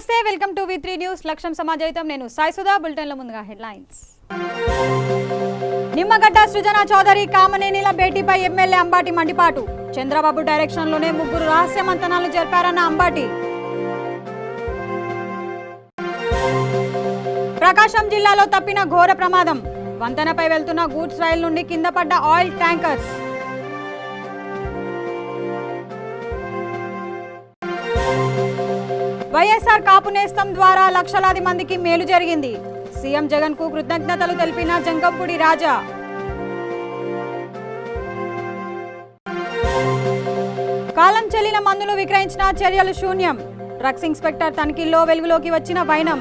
నమస్తే welcome to వి3 news లక్ష్యం సమాజైతం నేను సాయి సుధా బులెటిన్ల ముందుగా హెడ్లైన్స్ నిమ్మగడ్డ సృజన చౌదరి కామనేనిల భేటీపై ఎమ్మెల్యే అంబాటి మండిపాటు చంద్రబాబు డైరెక్షన్లోనే ముగ్గురు రహస్య మంతనాలు జరిపారన్న అంబాటి ప్రకాశం జిల్లాలో తప్పిన ఘోర ప్రమాదం వంతెనపై వెళ్తున్న గూడ్స్ రైలు నుండి కింద పడ్డ ఆయిల్ ట్యాంకర్స్ వైఎస్ఆర్ కాపు నేస్తం ద్వారా లక్షలాది మందికి మేలు జరిగింది సీఎం జగన్ కు కృతజ్ఞతలు తెలిపిన జంగంపూడి రాజా కాలం చెల్లిన మందులు విక్రయించిన చర్యలు శూన్యం డ్రగ్స్ ఇన్స్పెక్టర్ తనిఖీల్లో వెలుగులోకి వచ్చిన వైనం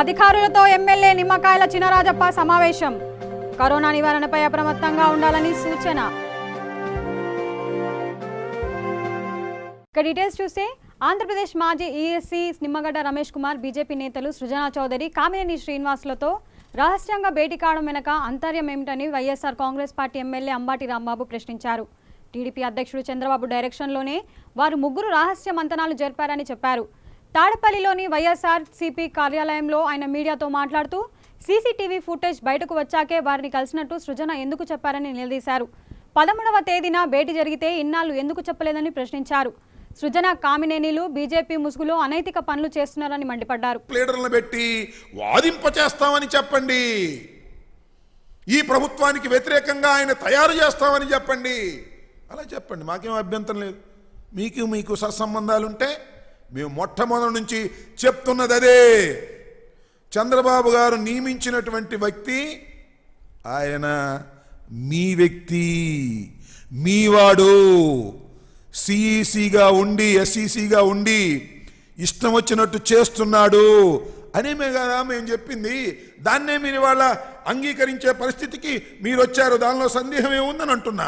అధికారులతో ఎమ్మెల్యే నిమ్మకాయల చినరాజప్ప సమావేశం కరోనా నివారణపై అప్రమత్తంగా ఉండాలని సూచన ఇక డీటెయిల్స్ చూస్తే ఆంధ్రప్రదేశ్ మాజీ ఈఎస్సీ నిమ్మగడ్డ రమేష్ కుమార్ బీజేపీ నేతలు సృజనా చౌదరి కామినేని శ్రీనివాసులతో రహస్యంగా భేటీ కావడం వెనక అంతర్యం ఏమిటని వైఎస్ఆర్ కాంగ్రెస్ పార్టీ ఎమ్మెల్యే అంబాటి రాంబాబు ప్రశ్నించారు టీడీపీ అధ్యక్షుడు చంద్రబాబు డైరెక్షన్లోనే వారు ముగ్గురు రహస్య మంతనాలు జరిపారని చెప్పారు తాడపల్లిలోని వైఎస్ఆర్ సిపి కార్యాలయంలో ఆయన మీడియాతో మాట్లాడుతూ సీసీటీవీ ఫుటేజ్ బయటకు వచ్చాకే వారిని కలిసినట్టు సృజన ఎందుకు చెప్పారని నిలదీశారు 13వ తేదీన భేటీ జరిగితే ఇన్నాళ్ళు ఎందుకు చెప్పలేదని ప్రశ్నించారు సృజన కామినేనిలు బీజేపీ ముసుగులో అనైతిక పనులు చేస్తున్నారని మండిపడ్డారు లీడర్లను పెట్టి వాదింపచేస్తామని చెప్పండి ఈ ప్రభుత్వానికి వ్యతిరేకంగా ఆయన తయారు చేస్తామని చెప్పండి అలా చెప్పండి మాకేం అభ్యంతరం లేదు మీకు సత్సంబంధాలుంటే మేము మొట్టమొదటి నుంచి చెప్తున్నది అదే చంద్రబాబు గారు నియమించినటువంటి వ్యక్తి ఆయన మీ వ్యక్తి మీవాడు సిఈసిగా ఉండి ఎస్ఈసిగా ఉండి ఇష్టం వచ్చినట్టు చేస్తున్నాడు అనే కదా మేము చెప్పింది దాన్నే మీరు వాళ్ళ అంగీకరించే పరిస్థితికి మీరు వచ్చారు దానిలో సందేహం ఏముందని అంటున్నా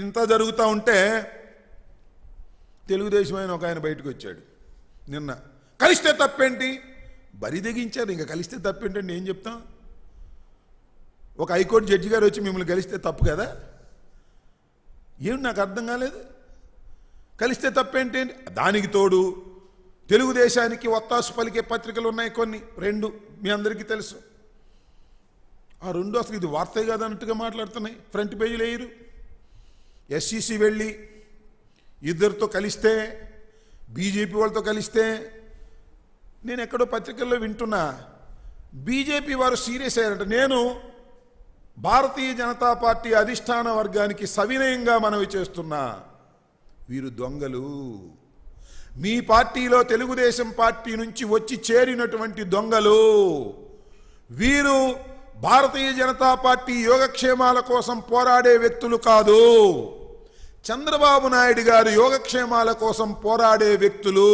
ఇంత జరుగుతూ ఉంటే తెలుగుదేశం ఆయన ఒక ఆయన బయటకు వచ్చాడు నిన్న కలిస్తే తప్పేంటి బరి తెగించారు ఇంకా కలిస్తే తప్పేంటండి ఏం చెప్తాం ఒక హైకోర్టు జడ్జి గారు వచ్చి మిమ్మల్ని కలిస్తే తప్పు కదా ఏమి నాకు అర్థం కాలేదు కలిస్తే తప్పేంటి దానికి తోడు తెలుగుదేశానికి ఒత్తాసు పలికే పత్రికలు ఉన్నాయి కొన్ని రెండు మీ అందరికీ తెలుసు ఆ రెండు అసలు ఇది వార్తే కాదన్నట్టుగా మాట్లాడుతున్నాయి ఫ్రంట్ పేజీలు వేయరు ఎస్సీసీ వెళ్ళి ఇద్దరితో కలిస్తే బీజేపీ వాళ్ళతో కలిస్తే నేను ఎక్కడో పత్రికల్లో వింటున్నా బీజేపీ వారు సీరియస్ అయ్యారంట నేను భారతీయ జనతా పార్టీ అధిష్టాన వర్గానికి సవినయంగా మనవి చేస్తున్నా వీరు దొంగలు మీ పార్టీలో తెలుగుదేశం పార్టీ నుంచి వచ్చి చేరినటువంటి దొంగలు వీరు భారతీయ జనతా పార్టీ యోగక్షేమాల కోసం పోరాడే వ్యక్తులు కాదు చంద్రబాబు నాయుడు గారు యోగక్షేమాల కోసం పోరాడే వ్యక్తులు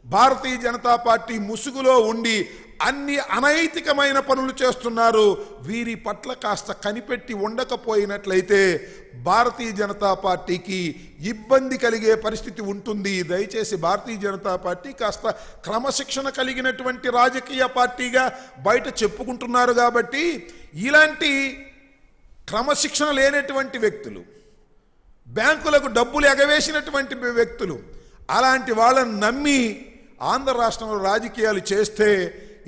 భారతీయ జనతా పార్టీ ముసుగులో ఉండి అన్ని అనైతికమైన పనులు చేస్తున్నారు వీరి పట్ల కాస్త కనిపెట్టి ఉండకపోయినట్లయితే భారతీయ జనతా పార్టీకి ఇబ్బంది కలిగే పరిస్థితి ఉంటుంది దయచేసి భారతీయ జనతా పార్టీ కాస్త క్రమశిక్షణ కలిగినటువంటి రాజకీయ పార్టీగా బయట చెప్పుకుంటున్నారు కాబట్టి ఇలాంటి క్రమశిక్షణ లేనటువంటి వ్యక్తులు బ్యాంకులకు డబ్బులు ఎగవేసినటువంటి వ్యక్తులు అలాంటి వాళ్ళని నమ్మి ఆంధ్ర రాష్ట్రంలో రాజకీయాలు చేస్తే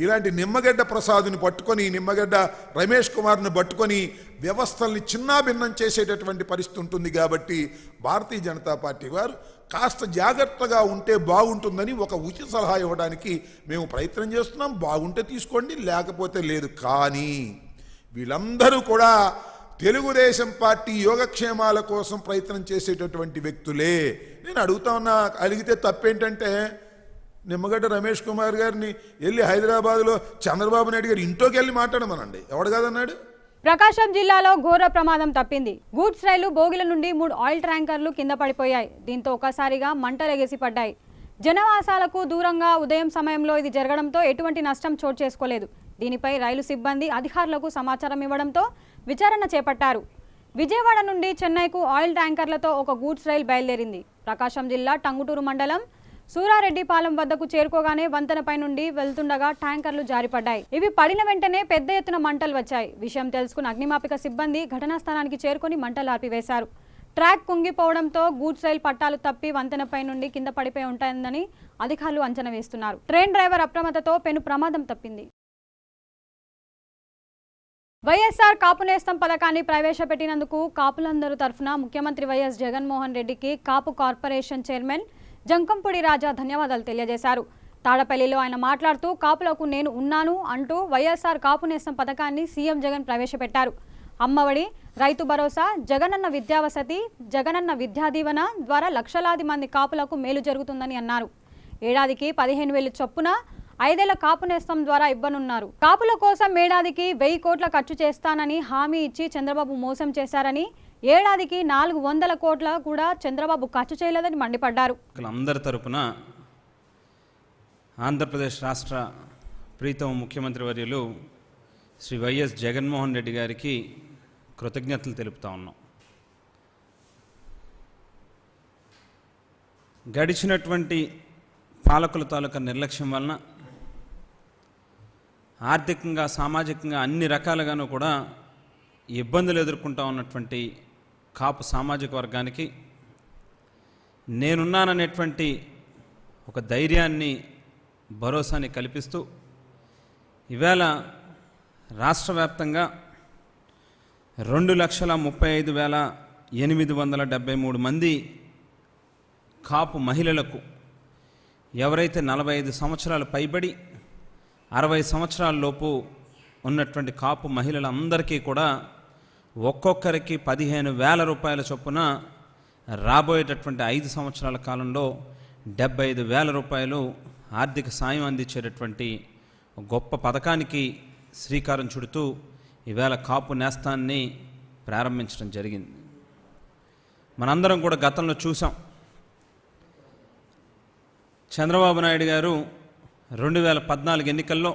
ఇలాంటి నిమ్మగడ్డ ప్రసాద్ని పట్టుకొని నిమ్మగడ్డ రమేష్ కుమార్ని పట్టుకొని వ్యవస్థల్ని చిన్నాభిన్నం చేసేటటువంటి పరిస్థితి ఉంటుంది కాబట్టి భారతీయ జనతా పార్టీ వారు కాస్త జాగ్రత్తగా ఉంటే బాగుంటుందని ఒక ఉచిత సలహా ఇవ్వడానికి మేము ప్రయత్నం చేస్తున్నాం బాగుంటే తీసుకోండి లేకపోతే లేదు కానీ వీళ్ళందరూ కూడా తెలుగుదేశం పార్టీ యోగక్షేమాల కోసం ప్రయత్నం చేసేటటువంటి వ్యక్తులే నేను అడుగుతా ఉన్నా అడిగితే తప్పేంటంటే నిమ్మగడ్డ రమేష్ కుమార్ గారిని వెళ్ళి హైదరాబాద్లో చంద్రబాబు నాయుడు గారు ఇంట్లోకి వెళ్ళి మాట్లాడమనండి ఎవడు కాదన్నాడు ప్రకాశం జిల్లాలో ఘోర ప్రమాదం తప్పింది గూడ్స్ రైలు బోగిల నుండి 3 ఆయిల్ ట్యాంకర్లు కింద పడిపోయాయి దీంతో ఒకసారిగా మంటలు ఎగిసిపడ్డాయి జనవాసాలకు దూరంగా ఉదయం సమయంలో ఇది జరగడంతో ఎటువంటి నష్టం చోటు చేసుకోలేదు దీనిపై రైలు సిబ్బంది అధికారులకు సమాచారం ఇవ్వడంతో విచారణ చేపట్టారు విజయవాడ నుండి చెన్నైకు ఆయిల్ ట్యాంకర్లతో ఒక గూడ్స్ రైలు బయలుదేరింది ప్రకాశం జిల్లా టంగుటూరు మండలం సూరారెడ్డిపాలెం వద్దకు చేరుకోగానే వంతెనపై నుండి వెళ్తుండగా ట్యాంకర్లు జారిపడ్డాయి. ఇవి పడిన వెంటనే పెద్ద ఎత్తున మంటలు వచ్చాయి. విషయం తెలుసుకున్న అగ్నిమాపక సిబ్బంది ఘటనా స్థలానికి చేరుకొని మంటలు ఆర్పివేశారు. ట్రాక్ కుంగిపోవడంతో గూడ్స్ రైలు పట్టాలు తప్పి వంతెనపై నుండి కింద పడిపోయి ఉంటాయని అధికారులు అంచనా వేస్తున్నారు. ట్రైన్ డ్రైవర్ అప్రమత్తతో పెను ప్రమాదం తప్పింది. వైఎస్ఆర్ కాపు నేస్తం పథకాన్ని ప్రవేశపెట్టినందుకు కాపులందరూ తరఫున ముఖ్యమంత్రి వైఎస్ జగన్మోహన్ రెడ్డికి కాపు కార్పొరేషన్ చైర్మన్ జంకంపూడి రాజా ధన్యవాదాలు తెలియజేశారు. తాడపల్లిలో ఆయన మాట్లాడుతూ కాపులకు నేను ఉన్నాను అంటూ వైఎస్ఆర్ కాపు నేస్తం పథకాన్ని సీఎం జగన్ ప్రవేశపెట్టారు. అమ్మఒడి, రైతు భరోసా, జగనన్న విద్యావసతి, జగనన్న విద్యాదీవన ద్వారా లక్షలాది మంది కాపులకు మేలు జరుగుతుందని అన్నారు. ఏడాదికి 15,000 చొప్పున 5 ఏళ్ల కాపు నేస్తం ద్వారా ఇవ్వనున్నారు. కాపుల కోసం ఏడాదికి 1000 కోట్ల ఖర్చు చేస్తానని హామీ ఇచ్చి చంద్రబాబు మోసం చేశారని, ఏడాదికి 400 కోట్ల కూడా చంద్రబాబు ఖర్చు చేయలేదని మండిపడ్డారు. అందరి తరపున ఆంధ్రప్రదేశ్ రాష్ట్ర ప్రీతమ ముఖ్యమంత్రి వర్యులు శ్రీ వైఎస్ జగన్మోహన్ రెడ్డి గారికి కృతజ్ఞతలు తెలుపుతా ఉన్నాం. గడిచినటువంటి పాలకుల తాలూకా నిర్లక్ష్యం వలన ఆర్థికంగా, సామాజికంగా అన్ని రకాలుగాను కూడా ఇబ్బందులు ఎదుర్కొంటా ఉన్నటువంటి కాపు సామాజిక వర్గానికి నేనున్నాననేటువంటి ఒక ధైర్యాన్ని, భరోసాని కల్పిస్తూ ఈవేళ రాష్ట్ర వ్యాప్తంగా 2,35,873 మంది కాపు మహిళలకు, ఎవరైతే 45 సంవత్సరాలు పైబడి 60 సంవత్సరాల లోపు ఉన్నటువంటి కాపు మహిళలందరికీ కూడా ఒక్కొక్కరికి 15,000 రూపాయల చొప్పున రాబోయేటటువంటి 5 సంవత్సరాల కాలంలో 75,000 రూపాయలు ఆర్థిక సాయం అందించేటటువంటి గొప్ప పథకానికి శ్రీకారం చుడుతూ ఈవేళ కాపు నేస్తాన్ని ప్రారంభించడం జరిగింది. మనందరం కూడా గతంలో చూసాం. చంద్రబాబు నాయుడు గారు 2014 ఎన్నికల్లో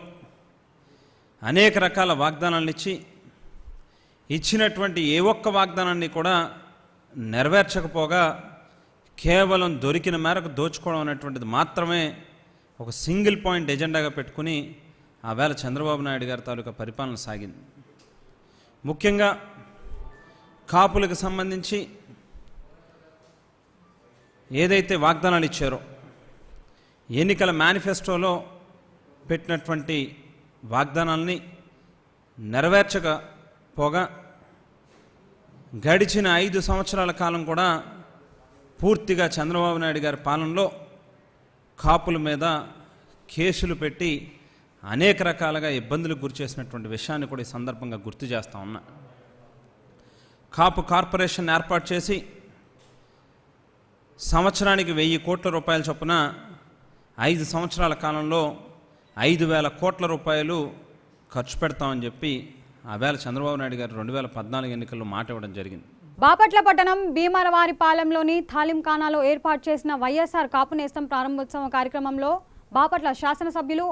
అనేక రకాల వాగ్దానాలను ఇచ్చినటువంటి ఏ ఒక్క వాగ్దానాన్ని కూడా నెరవేర్చకపోగా కేవలం దొరికిన మేరకు దోచుకోవడం అనేటువంటిది మాత్రమే ఒక సింగిల్ పాయింట్ ఎజెండాగా పెట్టుకుని ఆవేళ చంద్రబాబు నాయుడు గారి తాలూకా పరిపాలన సాగింది. ముఖ్యంగా కాపులకు సంబంధించి ఏదైతే వాగ్దానాలు ఇచ్చారో, ఎన్నికల మేనిఫెస్టోలో పెట్టినటువంటి వాగ్దానాల్ని నెరవేర్చకపోగా గడిచిన 5 సంవత్సరాల కాలం కూడా పూర్తిగా చంద్రబాబు నాయుడు గారి పాలనలో కాపుల మీద కేసులు పెట్టి అనేక రకాలుగా ఇబ్బందులకు గురి చేసినటువంటి విషయాన్ని కూడా ఈ సందర్భంగా గుర్తు చేస్తా ఉన్నా. కాపు కార్పొరేషన్ ఏర్పాటు చేసి సంవత్సరానికి 1000 కోట్ల రూపాయల చొప్పున 5 సంవత్సరాల కాలంలో 5,000 కోట్ల రూపాయలు ఖర్చు పెడతామని చెప్పి ఆవేళ చంద్రబాబు నాయుడు గారు 2014 ఎన్నికల్లో మాట ఇవ్వడం జరిగింది. బాపట్ల పట్టణం భీమరవారిపాలెంలోని తాలింఖానాలో ఏర్పాటు చేసిన వైఎస్ఆర్ కాపు నేస్తం ప్రారంభోత్సవం కార్యక్రమంలో బాపట్ల శాసనసభ్యులు,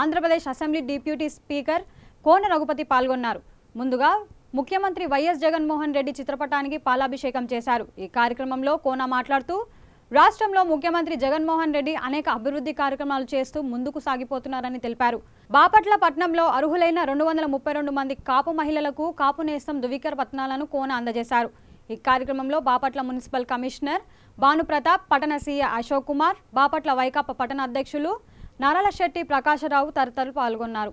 ఆంధ్రప్రదేశ్ అసెంబ్లీ డిప్యూటీ స్పీకర్ కోన రఘుపతి పాల్గొన్నారు. ముందుగా ముఖ్యమంత్రి వైఎస్ జగన్మోహన్ రెడ్డి చిత్రపటానికి పాలాభిషేకం చేశారు. ఈ కార్యక్రమంలో కోన మాట్లాడుతూ రాష్ట్రంలో ముఖ్యమంత్రి జగన్మోహన్ రెడ్డి అనేక అభివృద్ధి కార్యక్రమాలు చేస్తూ ముందుకు సాగిపోతున్నారని తెలిపారు. బాపట్ల పట్టణంలో అర్హులైన 232 మంది కాపు మహిళలకు కాపు నేస్తం ధృవీకరణ పత్రాలను కోన అందజేశారు. ఈ కార్యక్రమంలో బాపట్ల మున్సిపల్ కమిషనర్ భానుప్రతాప్, పట్టణ సీఏ అశోక్ కుమార్, బాపట్ల వైకాపా పట్టణ అధ్యక్షులు నారాల శెట్టి ప్రకాశరావు తదితరులు పాల్గొన్నారు.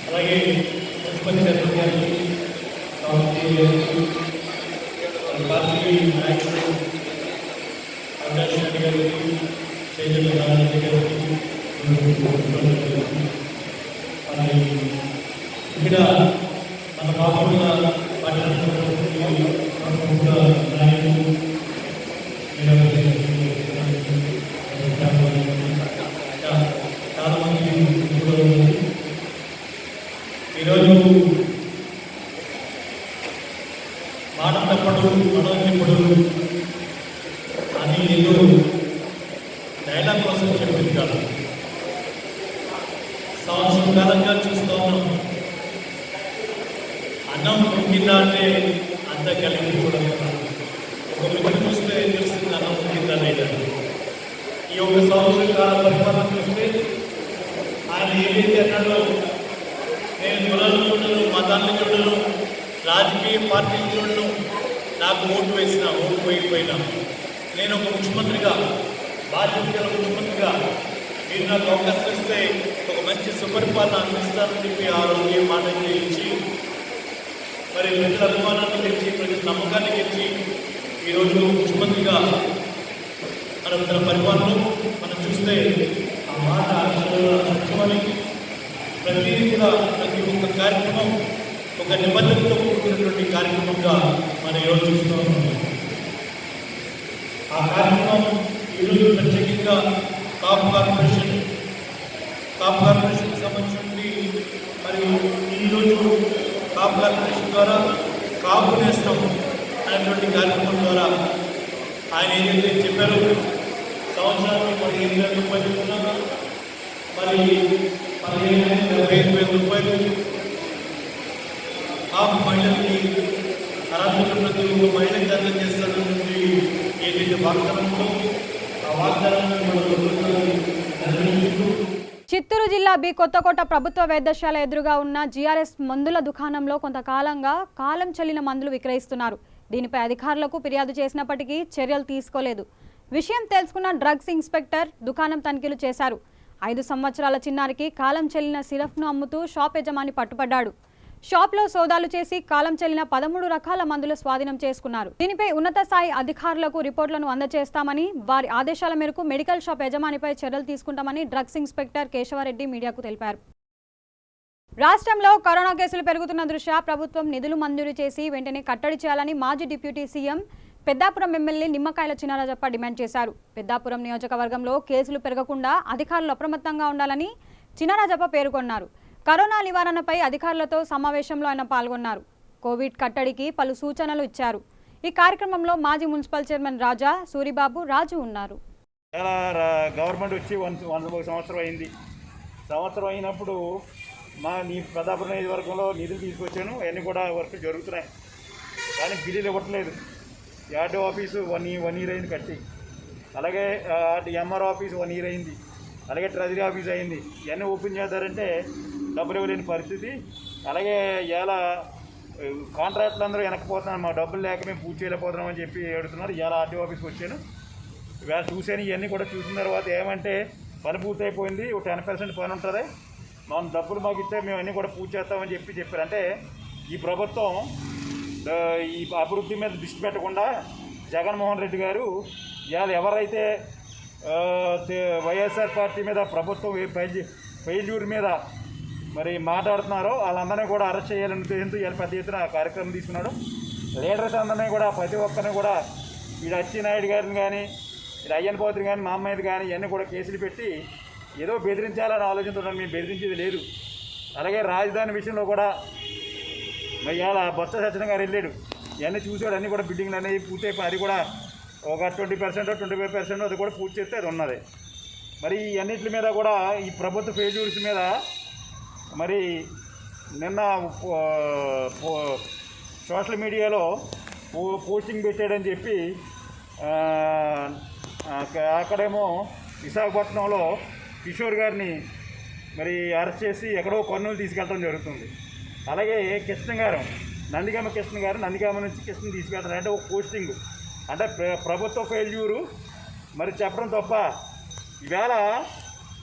అలాగే మున్సిపల్ చైర్మన్ గారికి, పార్టీ నాయకులు అవినాష్ రెడ్డి గారికి, చైతన్య నారాయణ గారికి, ఇక్కడ మన బాపట్ల నాయకులు చాలా మంది ఈరోజు మాట తప్పడు, మనం ఇప్పుడు అని ఏదో డైలాగ్ కోసం చెప్పింది కాదు. సంవత్సరం కాలంగా చూస్తూ ఉన్నాం. అన్నం ఉడికిందా అంటే అంత కలిపి కూడా ఒక మిత్రుడు ఈ 1 సంవత్సర కాల పరిపాలన చూస్తే ఆయన ఏదైతే అన్నాడో నేను కులాలను చూడను, మతాలను చూడను, రాజకీయ పార్టీలు చూడను, నాకు ఓటు వేసినా ఓటు వేయకపోయినా నేను ఒక ముఖ్యమంత్రిగా, బాధ్యత గల ముఖ్యమంత్రిగా మీరు నాకు అవకాశం ఇస్తే ఒక మంచి సుపరిపాలన అందిస్తానని చెప్పి ఆ రోజు మాట ఇచ్చి మరి ప్రజల అభిమానాన్ని తెచ్చి ప్రజల నమ్మకాన్ని తెచ్చి ఈరోజు ముఖ్యమంత్రిగా మన తన పరిపాలనలో మనం చూస్తే ఆ మాట సత్యమని ప్రతి ఒక్క కార్యక్రమం ఒక నిబంధనతో కూడుకున్నటువంటి కార్యక్రమంగా మనం ఈరోజు చూస్తూ ఉన్నాం. ఆ కార్యక్రమం ఈరోజు ప్రత్యేకంగా కాపు కార్పొరేషన్కి సంబంధించి మరి ఈరోజు కాపు కార్పొరేషన్ ద్వారా కాపు నేస్తాం అనేటువంటి కార్యక్రమం ద్వారా ఆయన ఏదైతే చెప్పారో సంవత్సరానికి 15,000 రూపాయలు ఉన్నామా, మరి 15,000 రూపాయలు కాపు మహిళలకి అర్హతలు ప్రతి ఒక్క మహిళకి అర్థం చేస్తారనేది ఏదైతే వాగ్దానంలో ఆ వాగ్దానాన్ని మనం చిత్తూరు జిల్లా బి కొత్తకోట ప్రభుత్వ వైద్యశాల ఎదురుగా ఉన్న జీఆర్ఎస్ మందుల దుకాణంలో కొంతకాలంగా కాలం చెల్లిన మందులు విక్రయిస్తున్నారు. దీనిపై అధికారులకు ఫిర్యాదు చేసినప్పటికీ చర్యలు తీసుకోలేదు. విషయం తెలుసుకున్న డ్రగ్స్ ఇన్స్పెక్టర్ దుకాణం తనిఖీలు చేశారు. 5 సంవత్సరాల చిన్నారికి కాలం చెల్లిన సిరప్ను అమ్ముతూ షాప్ యజమాని పట్టుపడ్డాడు. షాప్లో సోదాలు చేసి కాలం చెల్లిన 13 రకాల మందులు స్వాధీనం చేసుకున్నారు. దీనిపై ఉన్నత స్థాయి అధికారులకు రిపోర్టులను అందజేస్తామని, వారి ఆదేశాల మేరకు మెడికల్ షాప్ యజమానిపై చర్యలు తీసుకుంటామని డ్రగ్స్ ఇన్స్పెక్టర్ కేశవరెడ్డి మీడియాకు తెలిపారు. రాష్ట్రంలో కరోనా కేసులు పెరుగుతున్న దృష్ట్యా ప్రభుత్వం నిధులు మంజూరు చేసి వెంటనే కట్టడి చేయాలని మాజీ deputy CM Peddapuram MLA Nimmakayala Chinarajappa demand చేశారు. పెద్దాపురం నియోజకవర్గంలో కేసులు పెరగకుండా అధికారులు అప్రమత్తంగా ఉండాలని చినరాజప్ప పేర్కొన్నారు. కరోనా నివారణపై అధికారులతో సమావేశంలో ఆయన పాల్గొన్నారు. కోవిడ్ కట్టడికి పలు సూచనలు ఇచ్చారు. ఈ కార్యక్రమంలో మాజీ మున్సిపల్ చైర్మన్ రాజా, సూరిబాబు, రాజు ఉన్నారు. గవర్నమెంట్ వచ్చి 1 సంవత్సరం అయింది. సంవత్సరం అయినప్పుడు నీ పెద్దాపురం నియోజకవర్గంలో నిధులు తీసుకొచ్చాను, అవన్నీ కూడా వర్క్ జరుగుతున్నాయి. కానీ బిల్లులు ఇవ్వట్లేదు. ఆర్డీ ఆఫీసు 1 year అయింది కట్టి, అలాగే ఎంఆర్ ఆఫీసు 1 year అయింది, అలాగే ట్రెజరీ ఆఫీస్ అయింది. ఇవన్నీ ఓపెన్ చేస్తారంటే డబ్బులు ఇవ్వలేని పరిస్థితి. అలాగే ఇవాళ కాంట్రాక్టులు అందరూ వెనక్కిపోతున్నారు, మా డబ్బులు లేక మేము పూర్తి చేయలేకపోతున్నామని చెప్పి అడుగుతున్నారు. ఇవాళ ఆర్డీ ఆఫీస్కి వచ్చాను, ఇవాళ చూశాను. ఇవన్నీ కూడా చూసిన తర్వాత ఏమంటే పని పూర్తయిపోయింది, 10% పని ఉంటుంది, మనం డబ్బులు మాకు ఇస్తే మేము అన్నీ కూడా పూర్తి చేస్తామని చెప్పారు. అంటే ఈ ప్రభుత్వం ఈ అభివృద్ధి మీద దృష్టి పెట్టకుండా జగన్మోహన్ రెడ్డి గారు ఇవాళ ఎవరైతే వైఎస్ఆర్ పార్టీ మీద ప్రభుత్వం ఫెయిల్యూర్ మీద మరి మాట్లాడుతున్నారో వాళ్ళందరినీ కూడా అరెస్ట్ చేయాలని ఉద్దేశంతో ఇవాళ పెద్ద ఎత్తున కార్యక్రమం తీసుకున్నాడు. లీడర్స్ అందరినీ కూడా ప్రతి ఒక్కరిని కూడా వీడు అచ్చెన్నాయుడు గారిని కానీ, వీడు అయ్యన్ పోతుని కానీ, మా అమ్మాయిది కానీ ఇవన్నీ కూడా కేసులు పెట్టి ఏదో బెదిరించాలని ఆలోచించున్నాను. మేము బెదిరించేది లేదు. అలాగే రాజధాని విషయంలో కూడా ఇవాళ బొత్స సత్యనారాయణ గారు వెళ్ళాడు, ఇవన్నీ చూసాడు. అన్నీ కూడా బిల్డింగ్లు అనేవి పూర్తయిపోయి అది కూడా ఒక 20% 25% అది కూడా పూర్తి చేస్తే అది ఉన్నది. మరి ఈ అన్నింటి మీద కూడా ఈ ప్రభుత్వ ఫెయిల్యూర్స్ మీద మరి నిన్న సోషల్ మీడియాలో పోస్టింగ్ పెట్టాడని చెప్పి అక్కడేమో విశాఖపట్నంలో కిషోర్ గారిని మరి అరెస్ట్ చేసి ఎక్కడో కర్నూలు తీసుకెళ్ళడం జరుగుతుంది. అలాగే కృష్ణ గారు, నందిగామ కృష్ణ గారు నందిగామ నుంచి కృష్ణ తీసుకెళ్తారు. అంటే ఒక పోస్టింగ్ అంటే ప్రభుత్వ ఫెయిల్యూరు మరి చెప్పడం తప్ప. ఈవేళ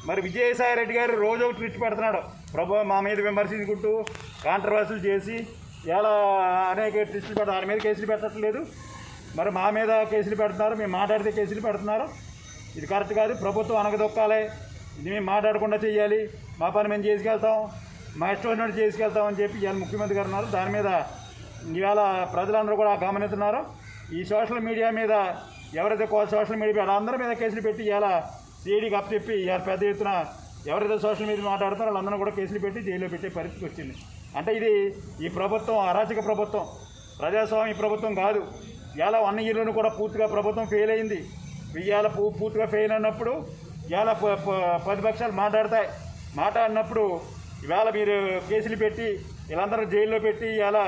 మరి విజయసాయి రెడ్డి గారు రోజు ఒక ట్వీట్ పెడుతున్నాడు, మా మీద విమర్శించుకుంటూ కాంట్రవర్సీలు చేసి ఇలా అనేక ట్విస్టులు పెడతారు. ఆయన మీద కేసులు పెట్టట్లేదు, మరి మా మీద కేసులు పెడుతున్నారు, మేము మాట్లాడితే కేసులు పెడుతున్నారు. ఇది కరెక్ట్ కాదు. ప్రభుత్వం అనగదొక్కాలి, ఇది మేము మాట్లాడకుండా చేయాలి, మా పని మేము చేసుకెళ్తాం, మా ఇష్టం వచ్చినట్టు చేసుకెళ్తామని చెప్పి ఇవాళ ముఖ్యమంత్రి గారు ఉన్నారు. దాని మీద ఇవాళ ప్రజలందరూ కూడా గమనిస్తున్నారు. ఈ సోషల్ మీడియా మీద ఎవరైతే సోషల్ మీడియా వాళ్ళందరి మీద కేసులు పెట్టి ఇవాళ సిఐడికి అప్పచెప్పి ఇవాళ పెద్ద ఎత్తున ఎవరైతే సోషల్ మీడియా మాట్లాడుతారో వాళ్ళందరూ కూడా కేసులు పెట్టి జైల్లో పెట్టే పరిస్థితి వచ్చింది. అంటే ఇది ఈ ప్రభుత్వం అరాచక ప్రభుత్వం, ప్రజాస్వామ్య ప్రభుత్వం కాదు. ఇవాళ 1 yearలోనూ కూడా పూర్తిగా ప్రభుత్వం ఫెయిల్ అయింది. ఇవాళ పూర్తిగా ఫెయిల్ అయినప్పుడు ఇవాళ ప్రతిపక్షాలు మాట్లాడినప్పుడు ఇవాళ మీరు కేసులు పెట్టి వీళ్ళందరూ జైల్లో పెట్టి ఇవాళ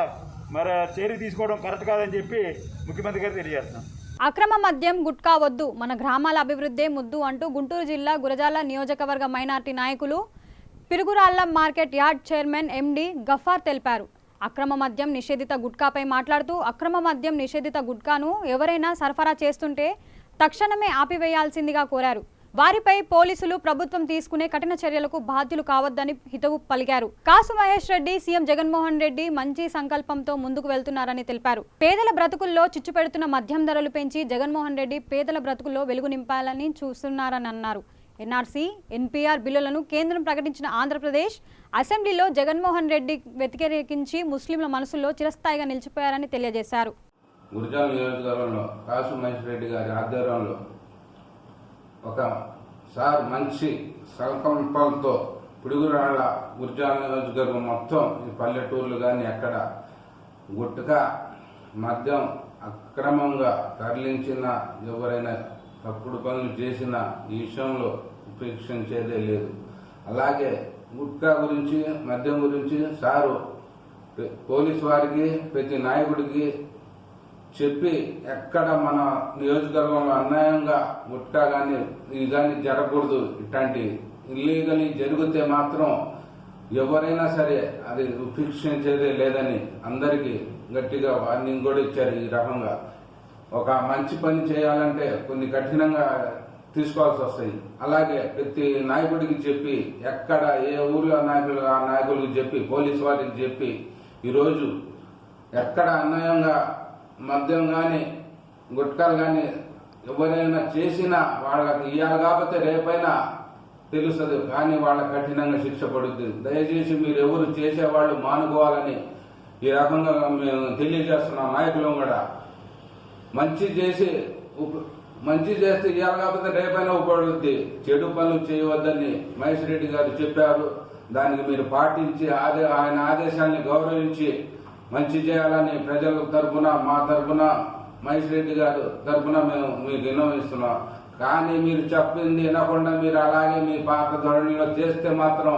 మరి చర్య తీసుకోవడం కరెక్ట్ కాదని చెప్పి ముఖ్యమంత్రి గారు తెలియజేస్తున్నాం. అక్రమ మద్యం గుట్కా వద్దు, మన గ్రామాల అభివృద్ధే ముద్దు అంటూ గుంటూరు జిల్లా గురజాల నియోజకవర్గ మైనార్టీ నాయకులు పిరుగురాళ్ల market yard chairman MD Gafar తెలిపారు. అక్రమ మద్యం నిషేధిత గుట్కాపై మాట్లాడుతూ అక్రమ మద్యం నిషేధిత గుట్కాను ఎవరైనా సరఫరా చేస్తుంటే తక్షణమే ఆపివేయాల్సిందిగా కోరారు. వారిపై పోలీసులు ప్రభుత్వం తీసుకునే కఠిన చర్యలకు బాధ్యులు కావద్దని హితవు పలికారు. కాసు మహేష్ రెడ్డి సీఎం జగన్మోహన్ రెడ్డి మంచి సంకల్పంతో ముందుకు వెళ్తున్నారని తెలిపారు. పేదల బ్రతుకుల్లో చిచ్చు పెడుతున్న మద్యం ధరలు పెంచి జగన్మోహన్ రెడ్డి పేదల బ్రతుకుల్లో వెలుగు నింపాలని చూస్తున్నారని అన్నారు. ఎన్ఆర్సీ, ఎన్పీఆర్ బిల్లులను కేంద్రం ప్రకటించిన ఆంధ్రప్రదేశ్ అసెంబ్లీలో జగన్మోహన్ రెడ్డి వ్యతిరేకించి ముస్లింల మనసుల్లో చిరస్థాయిగా నిలిచిపోయారని తెలియజేశారు. గురజాల నియోజకవర్గంలో కాసు మహేష్ రెడ్డి గారి ఆధ్వర్యంలో ఒక మంచి సంకల్పంతో పిడుగురాళ్ల గురజాల నియోజకవర్గం మొత్తం ఈ పల్లెటూర్లు కానీ ఎక్కడ గుట్టగా మద్యం అక్రమంగా తరలించిన ఎవరైనా తప్పుడు పనులు చేసిన ఈ విషయంలో ఉపేక్షించేదే లేదు. అలాగే గుట్కా గురించి మద్యం గురించి సారు పోలీసు వారికి ప్రతి నాయకుడికి చెప్పి ఎక్కడ మన నియోజకవర్గంలో అన్యాయంగా గుట్కా కానీ ఇది కానీ జరగకూడదు, ఇట్లాంటి ఇల్లీగలీ జరిగితే మాత్రం ఎవరైనా సరే అది ఉపేక్షించేదే లేదని అందరికీ గట్టిగా వార్నింగ్ కూడా ఇచ్చారు. ఈ రకంగా ఒక మంచి పని చేయాలంటే కొన్ని కఠినంగా తీసుకోవాల్సి వస్తాయి. అలాగే ప్రతి నాయకుడికి చెప్పి ఎక్కడ ఏ ఊర్లో నాయకులు ఆ నాయకులకి చెప్పి పోలీసు వారికి చెప్పి ఈరోజు ఎక్కడ అన్యాయంగా మద్యం కానీ గుట్కాలు కానీ ఎవరైనా చేసినా వాళ్ళకి ఇవ్వాలి కాకపోతే రేపైనా తెలుస్తుంది, కానీ వాళ్ళకి కఠినంగా శిక్ష పడుతుంది. దయచేసి మీరు ఎవరు చేసేవాళ్ళు మానుకోవాలని ఈ రకంగా మేము తెలియజేస్తున్నాం. నాయకులు కూడా మంచి చేస్తే ఇవ్వాలి కాకపోతే రేపైనా ఉపయోగపడుద్ది. చెడు పనులు చేయవద్దని మహేష్ రెడ్డి గారు చెప్పారు. దానికి మీరు పాటించి ఆయన ఆదేశాన్ని గౌరవించి మంచి చేయాలని ప్రజల తరఫున మా తరఫున మహేష్ రెడ్డి గారు తరఫున మేము మీకు విన్నవిస్తున్నాం. కానీ మీరు చెప్పింది వినకుండా మీరు అలాగే మీ పాత ధోరణిలో చేస్తే మాత్రం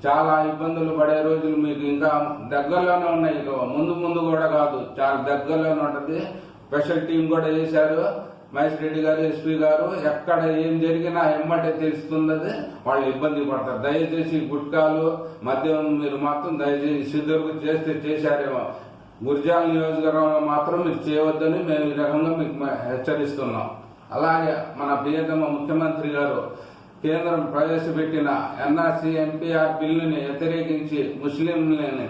చాలా ఇబ్బందులు పడే రోజులు మీకు ఇంకా దగ్గరలోనే ఉన్నాయి. ముందు కూడా కాదు, చాలా దగ్గరలోనే ఉంటుంది. స్పెషల్ టీం కూడా చేశారు మహేష్ రెడ్డి గారు, ఎస్పీ గారు. ఎక్కడ ఏం జరిగినా ఎమ్మటే తెలుస్తున్నది, వాళ్ళు ఇబ్బంది పడతారు. దయచేసి గుట్కాలు మద్యం మీరు మాత్రం దయచేసి సిద్ధులకు చేశారేమో, గురజాల నియోజకవర్గంలో మాత్రం మీరు చేయవద్దని మేము ఈ రకంగా మీకు హెచ్చరిస్తున్నాం. అలాగే మన ప్రియతమ ముఖ్యమంత్రి గారు కేంద్రం ప్రవేశపెట్టిన ఎన్ఆర్సీ, ఎన్పీఆర్ బిల్లుని వ్యతిరేకించి ముస్లింలని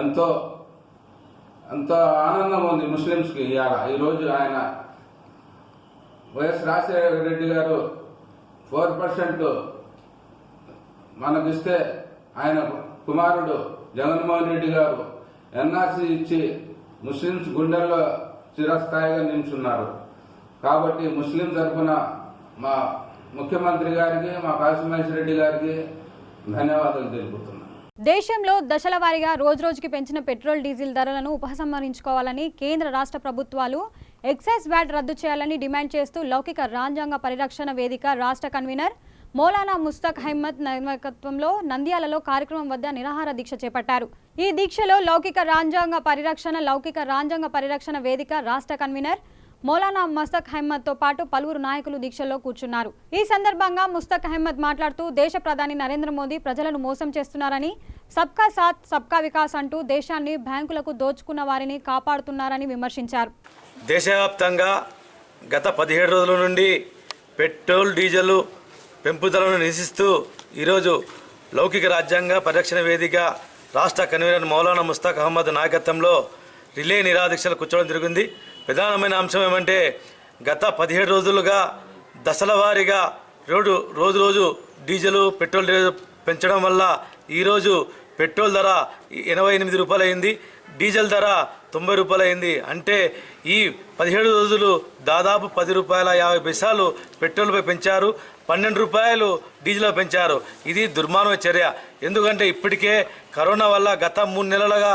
ఎంతో ఆనందం ఉంది ముస్లింస్కి. ఈరోజు ఆయన వైఎస్ రాజశేఖర రెడ్డి గారు 4% మనకిస్తే ఆయన కుమారుడు జగన్మోహన్ రెడ్డి గారు ఎన్ఆర్సీ ఇచ్చి ముస్లింస్ గుండెల్లో చిరస్థాయిగా నిల్చున్నారు. కాబట్టి ముస్లిం తరఫున మా ముఖ్యమంత్రి గారికి, మా కాశీమహేష్ రెడ్డి గారికి ధన్యవాదాలు తెలుపుతున్నాను. దేశంలో దశల వారీగా రోజురోజుకి పెంచిన పెట్రోల్, డీజిల్ ధరలను ఉపసంహరించుకోవాలని కేంద్ర రాష్ట్ర ప్రభుత్వాలు ఎక్సైజ్ వ్యాట్ రద్దు చేయాలని డిమాండ్ చేస్తూ లౌకిక రాజ్యాంగ పరిరక్షణ వేదిక రాష్ట్ర కన్వీనర్ మౌలానా ముస్తక్ అహ్మద్ నాయకత్వంలో నంద్యాలలో కార్యక్రమం వద్ద నిరాహార దీక్ష చేపట్టారు. ఈ దీక్షలో లౌకిక రాజ్యాంగ పరిరక్షణ వేదిక రాష్ట్ర కన్వీనర్ మౌలానా ముస్తక్ అహ్మద్తో పాటు పలువురు నాయకులు దీక్షల్లో కూర్చున్నారు. ఈ సందర్భంగా ముస్తక్ అహ్మద్ మాట్లాడుతూ దేశ ప్రధాని నరేంద్ర మోదీ ప్రజలను మోసం చేస్తున్నారని, సబ్కా సాత్ సబ్కా వికాస్ అంటూ దేశాన్ని బ్యాంకులకు దోచుకున్న వారిని కాపాడుతున్నారని విమర్శించారు. దేశవ్యాప్తంగా గత 17 రోజుల నుండి పెట్రోల్, డీజిల్ పెంపుదలను నిరసిస్తూ ఈరోజు లౌకిక రాజ్యాంగ పరిరక్షణ వేదిక రాష్ట్ర కన్వీనర్ మౌలానా ముస్తక్ అహ్మద్ నాయకత్వంలో రిలే నిరాదీక్షలు కూర్చోవడం జరిగింది. ప్రధానమైన అంశం ఏమంటే గత 17 రోజులుగా దశల వారీగా రోజు డీజిల్, పెట్రోల్ పెంచడం వల్ల ఈరోజు పెట్రోల్ ధర 88 రూపాయలు అయింది, డీజిల్ ధర 90 రూపాయలు అయింది. అంటే ఈ 17 రోజులు దాదాపు 10 రూపాయల 50 పైసలు పెట్రోల్పై పెంచారు, 12 రూపాయలు డీజిల్ పెంచారు. ఇది దుర్మార్గ చర్య. ఎందుకంటే ఇప్పటికే కరోనా వల్ల గత 3 నెలలుగా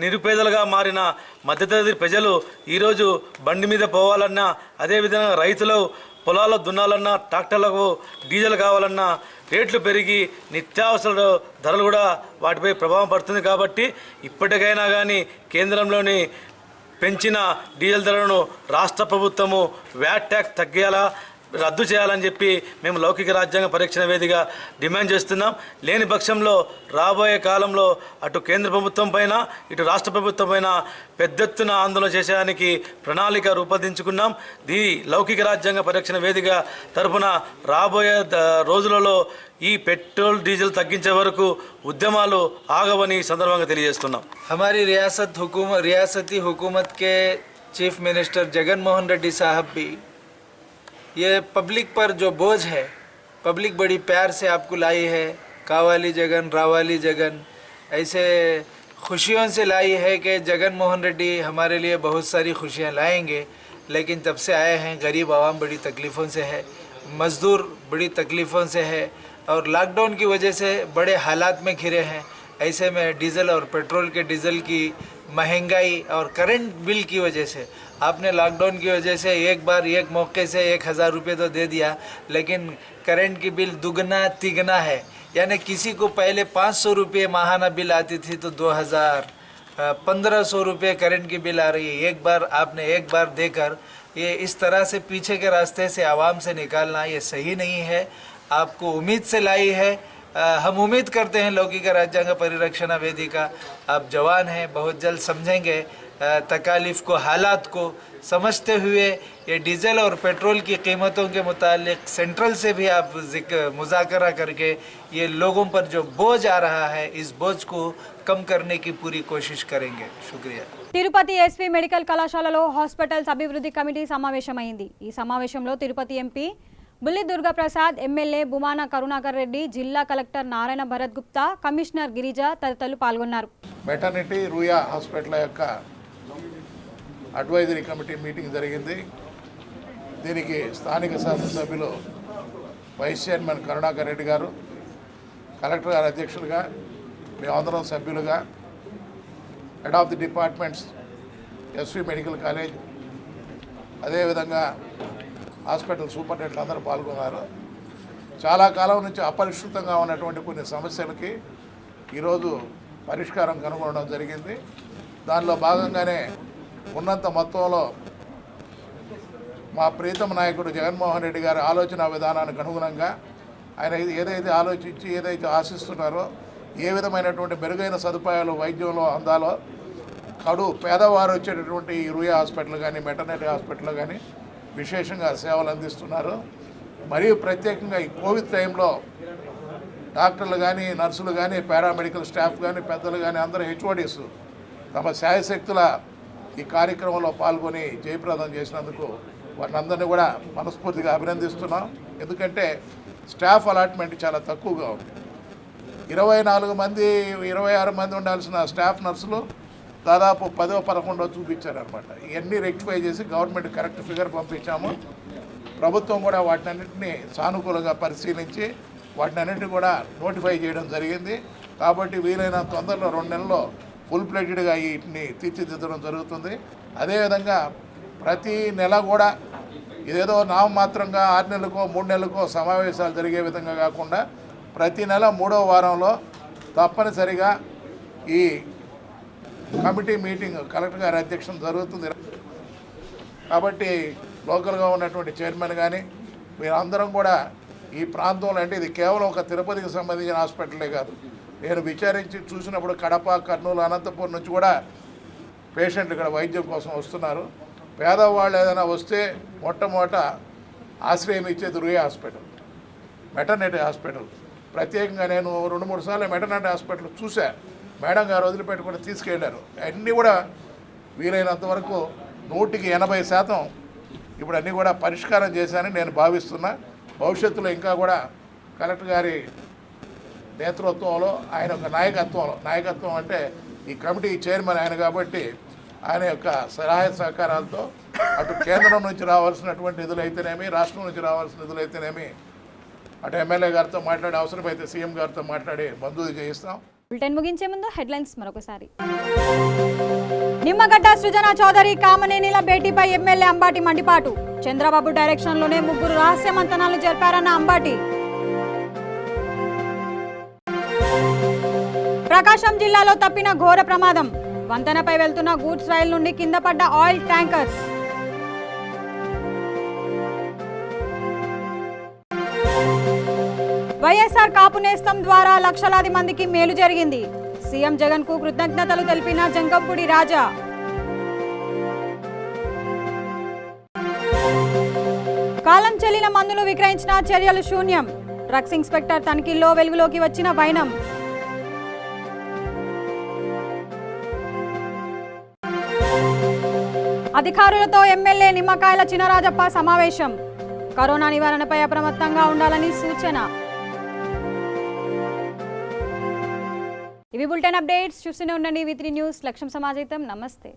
నిరుపేదలుగా మారిన మధ్యతరగతి ప్రజలు ఈరోజు బండి మీద పోవాలన్నా, అదేవిధంగా రైతులు పొలాల్లో దున్నాలన్నా, ట్రాక్టర్లకు డీజిల్ కావాలన్నా రేట్లు పెరిగి నిత్యావసర ధరలు కూడా వాటిపై ప్రభావం పడుతుంది. కాబట్టి ఇప్పటికైనా కానీ కేంద్రంలోని పెంచిన డీజిల్ ధరలను రాష్ట్ర ప్రభుత్వము వ్యాట్ ట్యాక్స్ తగ్గేలా రద్దు చేయాలని చెప్పి మేము లౌకిక రాజ్యాంగ పరిరక్షణ వేదికగా డిమాండ్ చేస్తున్నాం. లేని పక్షంలో రాబోయే కాలంలో అటు కేంద్ర ప్రభుత్వం పైన ఇటు రాష్ట్ర ప్రభుత్వం పైన పెద్ద ఎత్తున ఆందోళన చేసేదానికి ప్రణాళిక రూపొందించుకున్నాం. లౌకిక రాజ్యాంగ పరిరక్షణ వేదిక తరఫున రాబోయే రోజులలో ఈ పెట్రోల్ డీజిల్ తగ్గించే వరకు ఉద్యమాలు ఆగవని సందర్భంగా తెలియజేస్తున్నాం. हमारी रियासती हुकूमत के चीफ मिनिस्टर जगनमोहन रेड्डी साहब भी ये पब्लिक पर जो बोझ है, पब्लिक बड़ी प्यार से आपको लाई है, कावाली जगन रावाली जगन ऐसे खुशियों से लाई है कि जगन मोहन रेड्डी हमारे लिए बहुत सारी खुशियाँ लाएंगे, लेकिन तब से आए हैं गरीब आवाम बड़ी तकलीफ़ों से है, मज़दूर बड़ी तकलीफ़ों से है और लॉकडाउन की वजह से बड़े हालात में घिरे हैं। ऐसे में डीज़ल और पेट्रोल के डीज़ल की महंगाई और करंट बिल की वजह से आपने लॉकडाउन की वजह से एक बार एक मौके से 1000 रुपये तो दे दिया, लेकिन करंट की बिल दुगना तिगना है। यानी किसी को पहले 500 रुपये माहाना बिल आती थी तो 1500 रुपये करंट की बिल आ रही है। आपने एक बार देकर ये इस तरह से पीछे के रास्ते से आवाम से निकालना ये सही नहीं है। आपको उम्मीद से लाई है। हम उम्मीद करते हैं लौकिक राज्यांग परिरक्षण वेदिका आप जवान हैं, बहुत जल्द समझेंगे तकालीफ को, हालात को समझते हुए ये डीजल और पेट्रोल की कीमतों के मुतालिक सेंट्रल से भी आप मुज़ाकरा करके ये लोगों पर जो बोझ आ रहा है इस बोझ को कम करने की पूरी कोशिश करेंगे। शुक्रिया। తిరుపతి ఎస్వి మెడికల్ కళాశాలలో హాస్పిటల్స్ అభివృద్ధి కమిటీ సమావేశమైంది. ఈ సమావేశంలో తిరుపతి ఎంపీ బుల్లి దుర్గా ప్రసాద్, ఎమ్మెల్యే భూమాన కరుణాకర్ రెడ్డి, జిల్లా కలెక్టర్ నారాయణ భరత్ గుప్తా, కమిషనర్ గిరిజ తదితరులు పాల్గొన్నారు. మెటర్నిటీ రూయా హాస్పిటల్ యొక్క అడ్వైజరీ కమిటీ మీటింగ్ జరిగింది. దీనికి స్థానిక శాసనసభ్యులు వైస్ చైర్మన్ కరుణాకర్ రెడ్డి గారు, కలెక్టర్ గారు అధ్యక్షులుగా, మేమందరం సభ్యులుగా, head of the departments SV medical college, అదేవిధంగా హాస్పిటల్ సూపరింటెండెంట్లు అందరూ పాల్గొన్నారు. చాలా కాలం నుంచి అపరిష్కృతంగా ఉన్నటువంటి కొన్ని సమస్యలకి ఈరోజు పరిష్కారం కనుగొనడం జరిగింది. దానిలో భాగంగానే ఉన్నంత మొత్తంలో మా ప్రీతమ నాయకుడు జగన్మోహన్ రెడ్డి గారి ఆలోచన విధానానికి అనుగుణంగా ఆయన ఏదైతే ఆలోచించి ఏదైతే ఆశిస్తున్నారో ఏ విధమైనటువంటి మెరుగైన సదుపాయాలు వైద్యంలో అందాలో పేదవారు వచ్చేటటువంటి ఈ రూయా హాస్పిటల్ కానీ మెటర్నిటీ హాస్పిటల్ కానీ విశేషంగా సేవలు అందిస్తున్నారు. మరియు ప్రత్యేకంగా ఈ కోవిడ్ టైంలో డాక్టర్లు కానీ, నర్సులు కానీ, పారామెడికల్ స్టాఫ్ కానీ, పెద్దలు కానీ అందరూ హెచ్ఓడీస్ తమ శాయశక్తుల ఈ కార్యక్రమంలో పాల్గొని జయప్రదం చేసినందుకు వారిని అందరినీ కూడా మనస్ఫూర్తిగా అభినందిస్తున్నాం. ఎందుకంటే స్టాఫ్ అలాట్మెంట్ చాలా తక్కువగా ఉంది. 24 మంది 26 మంది ఉండాల్సిన స్టాఫ్ నర్సులు దాదాపు 10-11 చూపించారనమాట. ఇవన్నీ రెక్టిఫై చేసి గవర్నమెంట్ కరెక్ట్ ఫిగర్ పంపించాము. ప్రభుత్వం కూడా వాటినన్నింటినీ సానుకూలంగా పరిశీలించి వాటినన్నింటినీ కూడా నోటిఫై చేయడం జరిగింది. కాబట్టి వీలైన తొందరలో 2 నెలల్లో ఫుల్ ప్లెడ్జ్డ్గా వీటిని తీర్చిదిద్దడం జరుగుతుంది. అదేవిధంగా ప్రతి నెల కూడా ఇదేదో నామమాత్రంగా 6 నెలలకో 3 నెలలకో సమావేశాలు జరిగే విధంగా కాకుండా ప్రతి నెల 3వ వారంలో తప్పనిసరిగా ఈ కమిటీ మీటింగ్ కలెక్టర్ గారి అధ్యక్షత జరుగుతుంది. కాబట్టి లోకల్గా ఉన్నటువంటి చైర్మన్ కానీ మీరందరం కూడా ఈ ప్రాంతంలో, అంటే ఇది కేవలం ఒక తిరుపతికి సంబంధించిన హాస్పిటలే కాదు, నేను విచారించి చూసినప్పుడు కడప, కర్నూలు, అనంతపురం నుంచి కూడా పేషెంట్లు ఇక్కడ వైద్యం కోసం వస్తున్నారు. పేదవాళ్ళు ఏదైనా వస్తే మొట్టమొదట ఆశ్రయం ఇచ్చేది రూయా హాస్పిటల్, మెటర్నిటీ హాస్పిటల్. ప్రత్యేకంగా నేను 2-3 సార్లు మెటర్నిటీ హాస్పిటల్ చూసా. మేడం గారు వదిలిపెట్టుకుని తీసుకెళ్లారు. అన్నీ కూడా వీలైనంత వరకు 100% ఇప్పుడు అన్నీ కూడా పరిష్కారం చేశానని నేను భావిస్తున్నా. భవిష్యత్తులో ఇంకా కూడా కలెక్టర్ గారి నేతృత్వంలో, ఆయన యొక్క నాయకత్వం అంటే ఈ కమిటీ చైర్మన్ ఆయన కాబట్టి ఆయన యొక్క సహాయ సహకారాలతో అటు కేంద్రం నుంచి రావాల్సినటువంటి నిధులైతేనేమి, రాష్ట్రం నుంచి రావాల్సిన నిధులైతేనేమి అటు ఎమ్మెల్యే గారితో మాట్లాడి, అవసరమైతే సీఎం గారితో మాట్లాడి మంజూరు చేయిస్తాం. బులెటిన్ ముగించే ముందు హెడ్లైన్స్ మరొకసారి. నిమ్మగడ్డ సృజన చౌదరి కామనేనిల భేటీపై ఎమ్మెల్యే అంబాటి మండిపాటు. చంద్రబాబు డైరెక్షన్లోనే 3 రహస్య మంతనాలు జరిపారన్న అంబాటి. ప్రకాశం జిల్లాలో తప్పిన ఘోర ప్రమాదం. వంతెనపై వెళ్తున్న గూడ్స్ రైలు నుండి కింద పడ్డ ఆయిల్ ట్యాంకర్స్. వైఎస్ఆర్ కాపు నేస్తం ద్వారా లక్షలాది మందికి మేలు జరిగింది. సీఎం జగన్ కు కృతజ్ఞతలు తెలిపిన జంకంపూడి రాజా. కాలం చెల్లిన మందులు విక్రయించిన చర్యలు శూన్యం. డ్రగ్స్ ఇన్స్పెక్టర్ తనిఖీల్లో వెలుగులోకి వచ్చిన వైనం. అధికారులతో ఎమ్మెల్యే నిమ్మకాయల చినరాజప్ప సమావేశం. కరోనా నివారణపై అప్రమత్తంగా ఉండాలని సూచన. ఇవి బులెటిన్ అప్డేట్స్. చూస్తూనే ఉండండి V3 న్యూస్. లక్ష్యం సమాజం. నమస్తే.